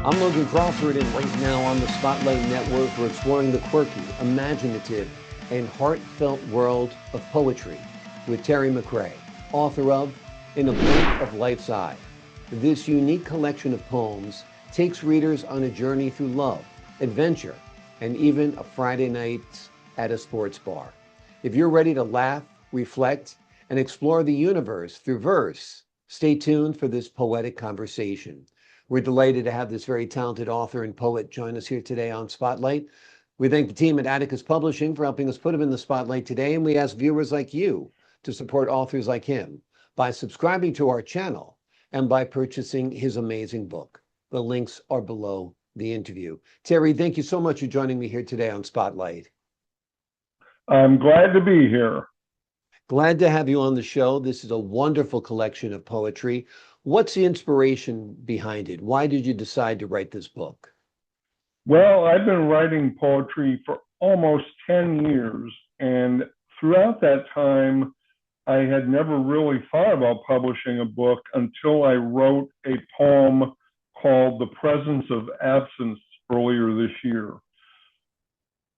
I'm Logan Crawford, and right now on the Spotlight Network, we're exploring the quirky, imaginative, and heartfelt world of poetry with Terry Macrae, author of In a Blink of Life's Eye. This unique collection of poems takes readers on a journey through love, adventure, and even a Friday night at a sports bar. If you're ready to laugh, reflect, and explore the universe through verse, stay tuned for this poetic conversation. We're delighted to have this very talented author and poet join us here today on Spotlight. We thank the team at Atticus Publishing for helping us put him in the spotlight today, and we ask viewers like you to support authors like him by subscribing to our channel and by purchasing his amazing book. The links are below the interview. Terry, thank you so much for joining me here today on Spotlight. I'm glad to be here. Glad to have you on the show. This is a wonderful collection of poetry. What's the inspiration behind it? Why did you decide to write this book? Well, I've been writing poetry for almost 10 years, and throughout that time, I had never really thought about publishing a book until I wrote a poem called The Presence of Absence earlier this year.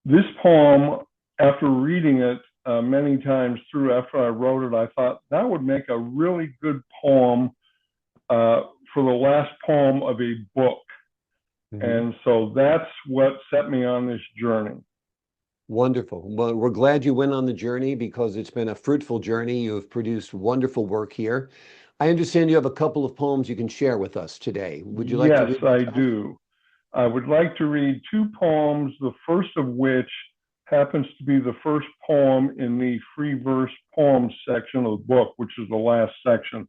This poem, after reading it many times through after I wrote it, I thought that would make a really good poem for the last poem of a book. Mm-hmm. And so that's what set me on this journey. Wonderful. Well, we're glad you went on the journey because it's been a fruitful journey. You have produced wonderful work here. I understand you have a couple of poems you can share with us today. Would you like to read? Yes, I do. I would like to read two poems, the first of which happens to be the first poem in the free verse poems section of the book, which is the last section.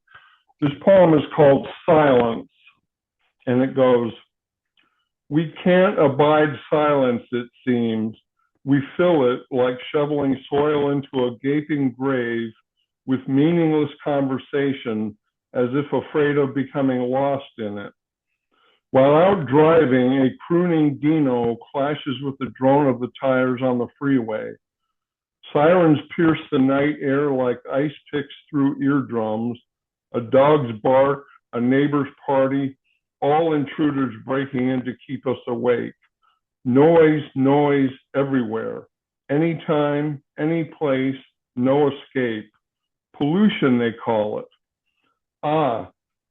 This poem is called Silence, and it goes, "We can't abide silence, it seems. We fill it like shoveling soil into a gaping grave with meaningless conversation as if afraid of becoming lost in it. While out driving, a crooning Dino clashes with the drone of the tires on the freeway. Sirens pierce the night air like ice picks through eardrums. A dog's bark, a neighbor's party, all intruders breaking in to keep us awake. Noise, noise everywhere. Anytime, any place, no escape. Pollution, they call it. Ah,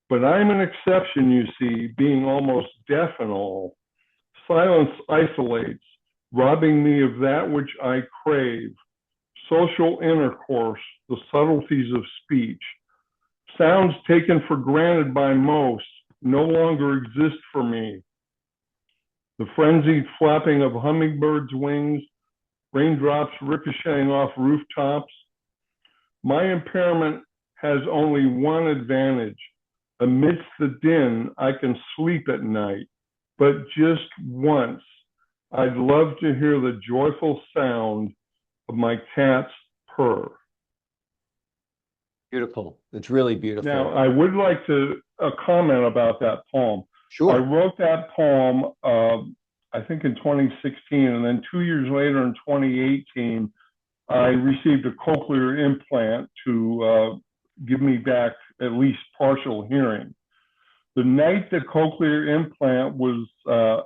but I'm an exception, you see, being almost deaf and all. Silence isolates, robbing me of that which I crave. Social intercourse, the subtleties of speech. Sounds taken for granted by most no longer exist for me. The frenzied flapping of hummingbirds' wings, raindrops ricocheting off rooftops. My impairment has only one advantage. Amidst the din, I can sleep at night, but just once, I'd love to hear the joyful sound of my cat's purr." Beautiful. It's really beautiful. Now, I would like to comment about that poem. Sure. I wrote that poem, I think in 2016, and then 2 years later in 2018, I received a cochlear implant to give me back at least partial hearing. The night the cochlear implant was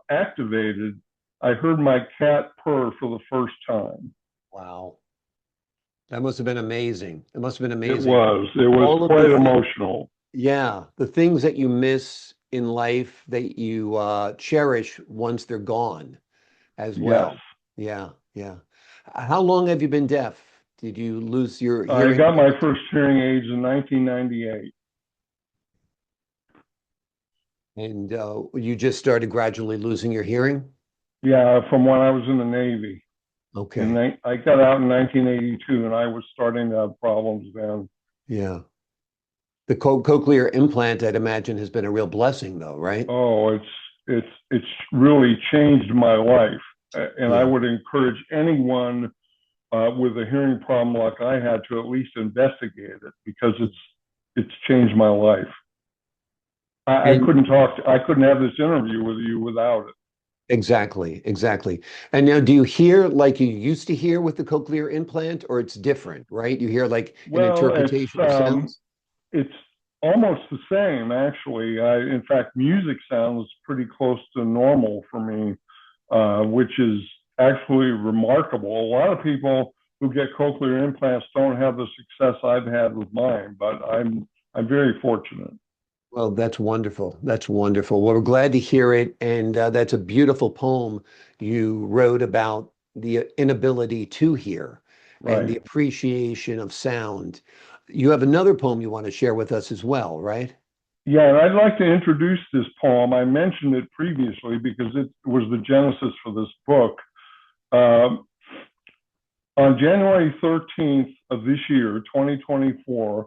activated, I heard my cat purr for the first time. Wow. That must have been amazing. It must have been amazing. It was quite emotional. Yeah, the things that you miss in life that you cherish once they're gone as well. Yes. Yeah, yeah. How long have you been deaf? Did you lose your I hearing? got my first hearing aids in 1998. And you just started gradually losing your hearing? Yeah, from when I was in the Navy. Okay. And I got out in 1982, and I was starting to have problems then. Yeah. The cochlear implant, I'd imagine, has been a real blessing, though, right? Oh, it's really changed my life, and I would encourage anyone with a hearing problem like I had to at least investigate it because it's changed my life. I couldn't have this interview with you without it. Exactly, exactly. And now, do you hear like you used to hear with the cochlear implant, or it's different, right? You hear like an interpretation of sounds? It's Almost the same, actually. In fact, music sounds pretty close to normal for me, which is actually remarkable. A lot of people who get cochlear implants don't have the success I've had with mine, but I'm very fortunate. Well, that's wonderful. That's wonderful. Well, we're glad to hear it. And that's a beautiful poem you wrote about the inability to hear and the Right. appreciation of sound. You have another poem you want to share with us as well, right? Yeah, and I'd like to introduce this poem. I mentioned it previously because it was the genesis for this book. Uh, on January 13th of this year, 2024,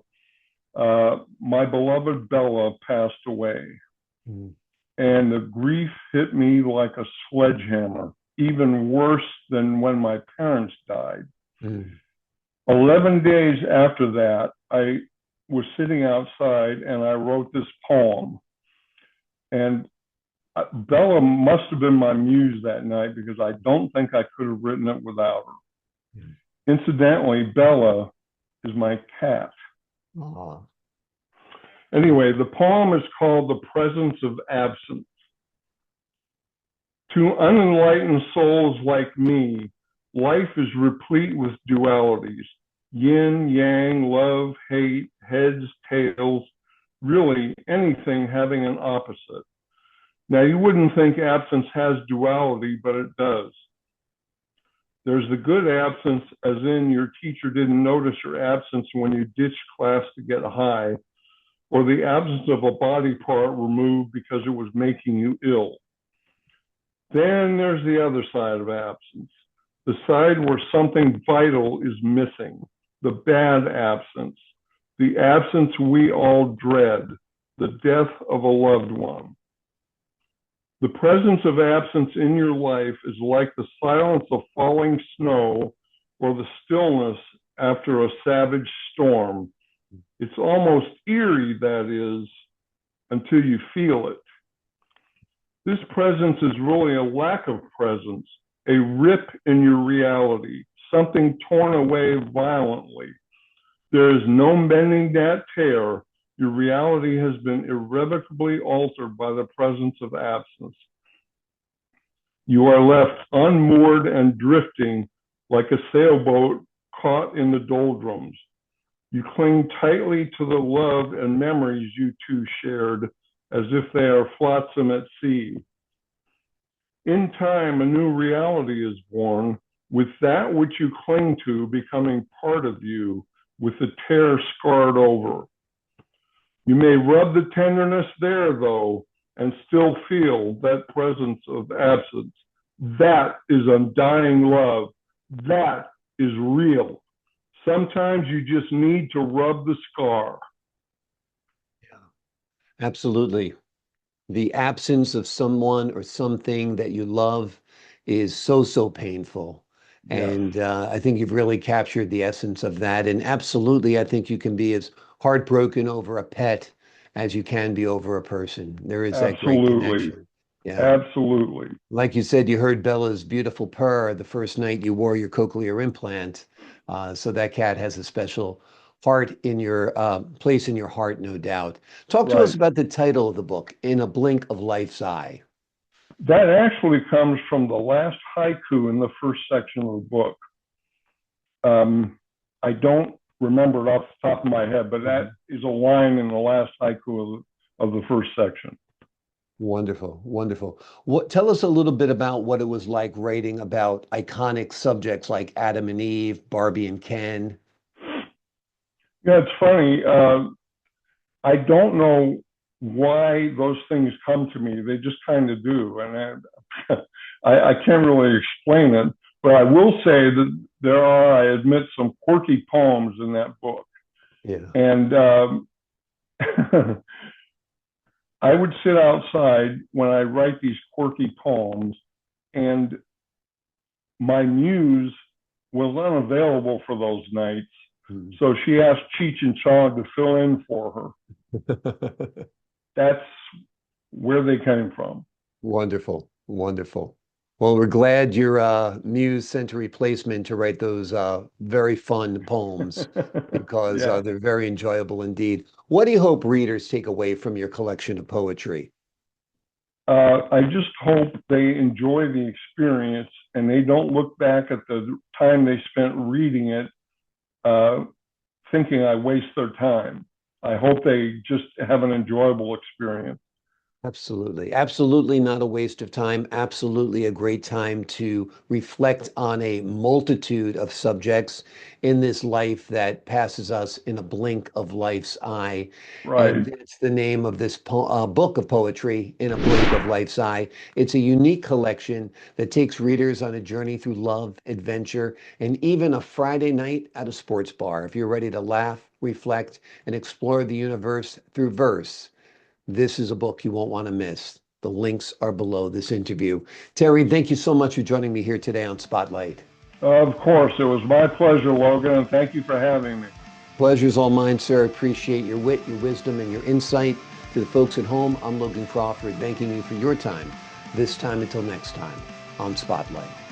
my beloved Bella passed away. Mm. And the grief hit me like a sledgehammer, even worse than when my parents died. Mm. 11 days after that, I was sitting outside and I wrote this poem. And Bella must have been my muse that night because I don't think I could have written it without her. Mm. Incidentally, Bella is my cat. Aw. Anyway, the poem is called The Presence of Absence. To unenlightened souls like me, life is replete with dualities: yin, yang, love, hate, heads, tails, really anything having an opposite. Now, you wouldn't think absence has duality, but it does. There's the good absence, as in your teacher didn't notice your absence when you ditched class to get high, or the absence of a body part removed because it was making you ill. Then there's the other side of absence, the side where something vital is missing, the bad absence, the absence we all dread, the death of a loved one. The presence of absence in your life is like the silence of falling snow or the stillness after a savage storm. It's almost eerie, that is, until you feel it. This presence is really a lack of presence, a rip in your reality, something torn away violently. There is no mending that tear. Your reality has been irrevocably altered by the presence of absence. You are left unmoored and drifting like a sailboat caught in the doldrums. You cling tightly to the love and memories you two shared, as if they are flotsam at sea. In time, a new reality is born, with that which you cling to becoming part of you, with the tear scarred over. You may rub the tenderness there, though, and still feel that presence of absence. That is undying love. That is real. Sometimes you just need to rub the scar. Absolutely. The absence of someone or something that you love is so, so painful. Yes, And I think you've really captured the essence of that. And absolutely, I think you can be as heartbroken over a pet as you can be over a person. There is that great absolutely. connection. Yeah. Absolutely. Like you said, you heard Bella's beautiful purr the first night you wore your cochlear implant. So that cat has a special heart in your place in your heart, no doubt. Talk to us Right. about the title of the book, In a Blink of Life's Eye. That actually comes from the last haiku in the first section of the book. I don't remember it off the top of my head, but that is a line in the last haiku of the first section. Wonderful, wonderful. Tell us a little bit about what it was like writing about iconic subjects like Adam and Eve, Barbie and Ken. Yeah, it's funny. I don't know why those things come to me. They just kind of do. And I can't really explain it, but I will say that there are, I admit, some quirky poems in that book. Yeah. And I would sit outside when I write these quirky poems, and my muse was unavailable for those nights. Hmm. So she asked Cheech and Chong to fill in for her. That's where they came from. Wonderful, wonderful. Well, we're glad your muse sent a replacement to write those very fun poems because Yeah. they're very enjoyable indeed. What do you hope readers take away from your collection of poetry? I just hope they enjoy the experience and they don't look back at the time they spent reading it uh, thinking I waste their time. I hope they just have an enjoyable experience. Absolutely. Absolutely not a waste of time. Absolutely a great time to reflect on a multitude of subjects in this life that passes us in a blink of life's eye. And Right. that's the name of this book of poetry, In a Blink of Life's Eye. It's a unique collection that takes readers on a journey through love, adventure, and even a Friday night at a sports bar. If you're ready to laugh, reflect, and explore the universe through verse, this is a book you won't want to miss. The links are below this interview. Terry, thank you so much for joining me here today on Spotlight. Of course, it was my pleasure, Logan, and thank you for having me. Pleasure's all mine, sir. Appreciate your wit, your wisdom, and your insight. To the folks at home, I'm Logan Crawford, thanking you for your time. This time until next time on Spotlight.